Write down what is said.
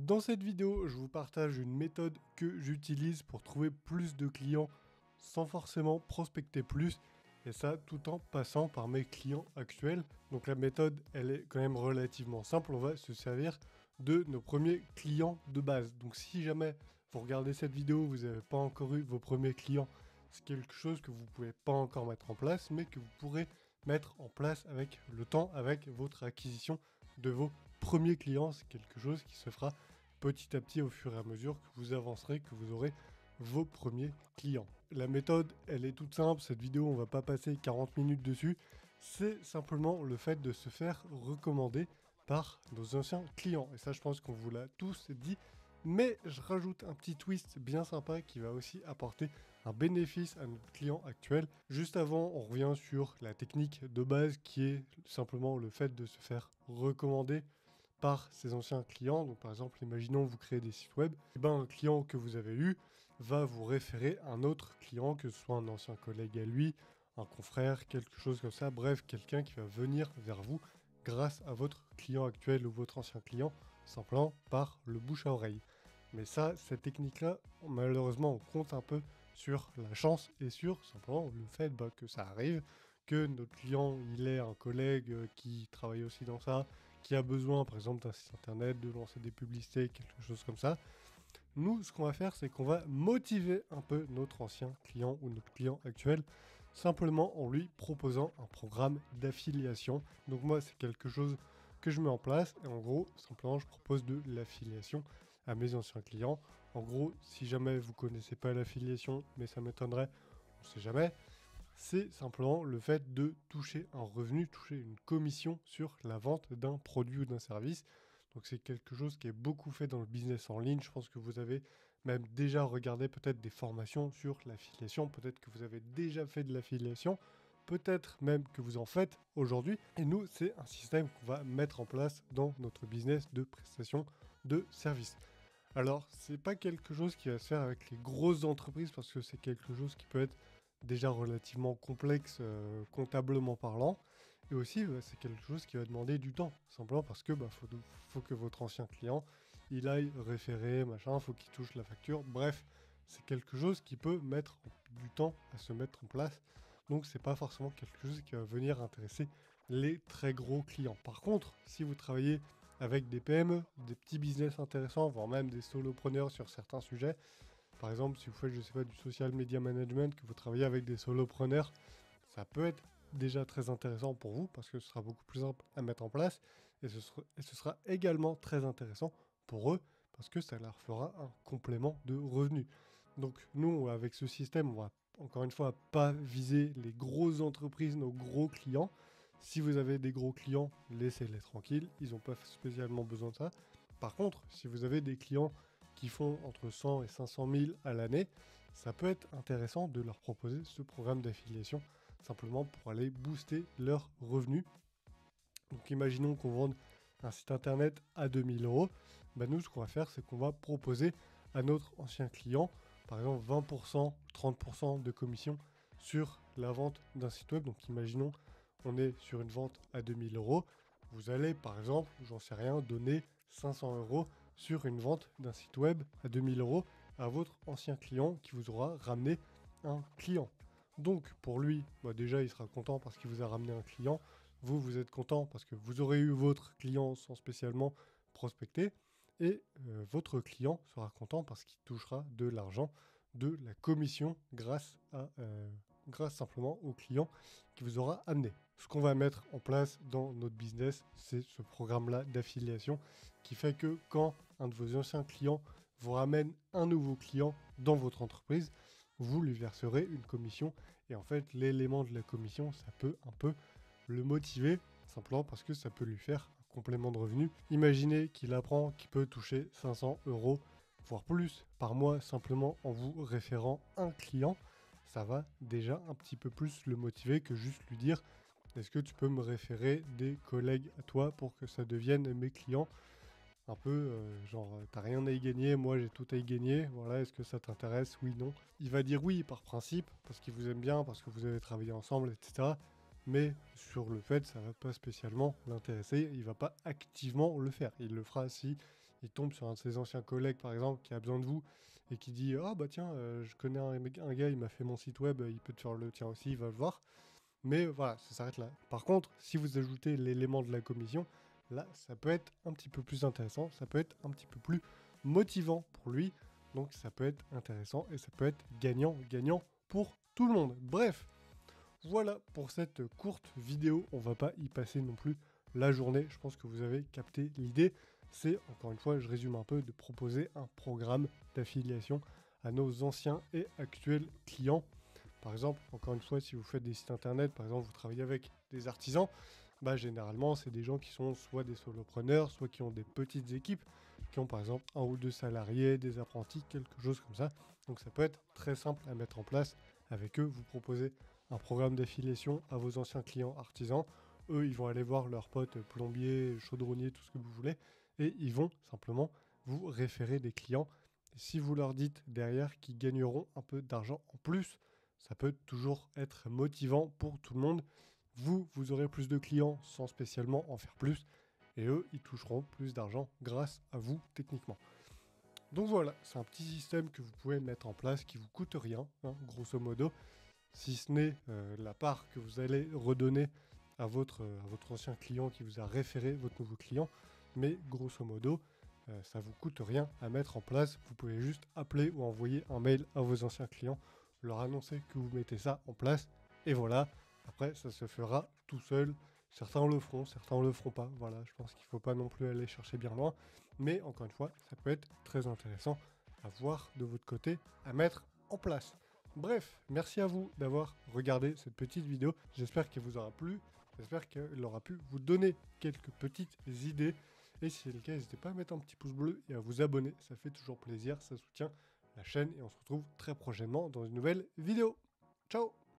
Dans cette vidéo, je vous partage une méthode que j'utilise pour trouver plus de clients sans forcément prospecter plus, et ça tout en passant par mes clients actuels. Donc la méthode, elle est quand même relativement simple, on va se servir de nos premiers clients de base. Donc si jamais vous regardez cette vidéo, vous n'avez pas encore eu vos premiers clients, c'est quelque chose que vous ne pouvez pas encore mettre en place, mais que vous pourrez mettre en place avec le temps, avec votre acquisition de vos premiers clients. C'est quelque chose qui se fera petit à petit au fur et à mesure que vous avancerez, que vous aurez vos premiers clients. La méthode, elle est toute simple. Cette vidéo, on va pas passer 40 minutes dessus. C'est simplement le fait de se faire recommander par nos anciens clients. Et ça, je pense qu'on vous l'a tous dit. Mais je rajoute un petit twist bien sympa qui va aussi apporter un bénéfice à notre client actuel. Juste avant, on revient sur la technique de base qui est simplement le fait de se faire recommander par ses anciens clients. Donc par exemple, imaginons vous créez des sites web, et ben un client que vous avez eu va vous référer un autre client, que ce soit un ancien collègue à lui, un confrère, quelque chose comme ça, bref, quelqu'un qui va venir vers vous grâce à votre client actuel ou votre ancien client, simplement par le bouche à oreille. Mais ça, cette technique-là, malheureusement, on compte un peu sur la chance et sur simplement le fait que ça arrive, que notre client, il ait un collègue qui travaille aussi dans ça, qui a besoin, par exemple, d'un site internet, de lancer des publicités, quelque chose comme ça. Nous, ce qu'on va faire, c'est qu'on va motiver un peu notre ancien client ou notre client actuel, simplement en lui proposant un programme d'affiliation. Donc moi, c'est quelque chose que je mets en place, et en gros, simplement, je propose de l'affiliation à mes anciens clients. En gros, si jamais vous connaissez pas l'affiliation, mais ça m'étonnerait, on sait jamais, c'est simplement le fait de toucher un revenu, toucher une commission sur la vente d'un produit ou d'un service. Donc c'est quelque chose qui est beaucoup fait dans le business en ligne. Je pense que vous avez même déjà regardé peut-être des formations sur l'affiliation, peut-être que vous avez déjà fait de l'affiliation, peut-être même que vous en faites aujourd'hui. Et nous, c'est un système qu'on va mettre en place dans notre business de prestation de services. Alors, c'est pas quelque chose qui va se faire avec les grosses entreprises parce que c'est quelque chose qui peut être déjà relativement complexe comptablement parlant. Et aussi, c'est quelque chose qui va demander du temps. Simplement parce que faut que votre ancien client, il aille référer, machin, faut qu'il touche la facture. Bref, c'est quelque chose qui peut mettre du temps à se mettre en place. Donc, c'est pas forcément quelque chose qui va venir intéresser les très gros clients. Par contre, si vous travaillez avec des PME, des petits business intéressants, voire même des solopreneurs sur certains sujets. Par exemple, si vous faites, je sais pas, du social media management, que vous travaillez avec des solopreneurs, ça peut être déjà très intéressant pour vous parce que ce sera beaucoup plus simple à mettre en place et ce sera également très intéressant pour eux parce que ça leur fera un complément de revenus. Donc nous, avec ce système, on va encore une fois pas viser les grosses entreprises, nos gros clients. Si vous avez des gros clients, laissez-les tranquilles, ils n'ont pas spécialement besoin de ça. Par contre, si vous avez des clients qui font entre 100 et 500 000 à l'année, ça peut être intéressant de leur proposer ce programme d'affiliation simplement pour aller booster leurs revenus. Donc imaginons qu'on vende un site internet à 2000 euros. Nous, ce qu'on va faire, c'est qu'on va proposer à notre ancien client, par exemple 20%, 30% de commission sur la vente d'un site web. Donc imaginons on est sur une vente à 2000 euros. Vous allez, par exemple, j'en sais rien, donner 500 euros sur une vente d'un site web à 2000 euros à votre ancien client qui vous aura ramené un client. Donc, pour lui, déjà, il sera content parce qu'il vous a ramené un client. Vous, vous êtes content parce que vous aurez eu votre client sans spécialement prospecter. Et votre client sera content parce qu'il touchera de l'argent, de la commission grâce simplement au client qui vous aura amené. Ce qu'on va mettre en place dans notre business, c'est ce programme-là d'affiliation qui fait que quand un de vos anciens clients vous ramène un nouveau client dans votre entreprise, vous lui verserez une commission. Et en fait, l'élément de la commission, ça peut un peu le motiver, simplement parce que ça peut lui faire un complément de revenu. Imaginez qu'il apprend qu'il peut toucher 500 euros, voire plus, par mois, simplement en vous référant un client. Ça va déjà un petit peu plus le motiver que juste lui dire « Est-ce que tu peux me référer des collègues à toi pour que ça devienne mes clients ?» Un peu t'as rien à y gagner, moi j'ai tout à y gagner, voilà, est-ce que ça t'intéresse? Oui, non. Il va dire oui par principe, parce qu'il vous aime bien, parce que vous avez travaillé ensemble, etc. Mais sur le fait, ça va pas spécialement l'intéresser, il va pas activement le faire. Il le fera si il tombe sur un de ses anciens collègues, par exemple, qui a besoin de vous, et qui dit « Ah bah tiens, je connais un gars, il m'a fait mon site web, il peut te faire le tien aussi, il va le voir. » Mais voilà, ça s'arrête là. Par contre, si vous ajoutez l'élément de la commission, là, ça peut être un petit peu plus intéressant, ça peut être un petit peu plus motivant pour lui. Donc ça peut être intéressant et ça peut être gagnant-gagnant pour tout le monde. Bref, voilà pour cette courte vidéo. On va pas y passer non plus la journée. Je pense que vous avez capté l'idée. C'est, encore une fois, je résume un peu, de proposer un programme d'affiliation à nos anciens et actuels clients. Par exemple, encore une fois, si vous faites des sites internet, par exemple, vous travaillez avec des artisans, bah, généralement, c'est des gens qui sont soit des solopreneurs, soit qui ont des petites équipes, qui ont par exemple 1 ou 2 salariés, des apprentis, quelque chose comme ça. Donc ça peut être très simple à mettre en place. Avec eux, vous proposez un programme d'affiliation à vos anciens clients artisans. Eux, ils vont aller voir leurs potes plombiers, chaudronniers, tout ce que vous voulez, et ils vont simplement vous référer des clients. Et si vous leur dites derrière qu'ils gagneront un peu d'argent en plus, ça peut toujours être motivant pour tout le monde. Vous aurez plus de clients sans spécialement en faire plus. Et eux, ils toucheront plus d'argent grâce à vous techniquement. Donc voilà, c'est un petit système que vous pouvez mettre en place qui vous coûte rien, hein, grosso modo. Si ce n'est la part que vous allez redonner à votre ancien client qui vous a référé votre nouveau client. Mais grosso modo, ça ne vous coûte rien à mettre en place. Vous pouvez juste appeler ou envoyer un mail à vos anciens clients, leur annoncer que vous mettez ça en place. Et voilà, après ça se fera tout seul. Certains le feront, certains ne le feront pas. Voilà, je pense qu'il ne faut pas non plus aller chercher bien loin. Mais encore une fois, ça peut être très intéressant à voir de votre côté, à mettre en place. Bref, merci à vous d'avoir regardé cette petite vidéo. J'espère qu'elle vous aura plu. J'espère qu'elle aura pu vous donner quelques petites idées. Et si c'est le cas, n'hésitez pas à mettre un petit pouce bleu et à vous abonner. Ça fait toujours plaisir, ça soutient la chaîne. Et on se retrouve très prochainement dans une nouvelle vidéo. Ciao!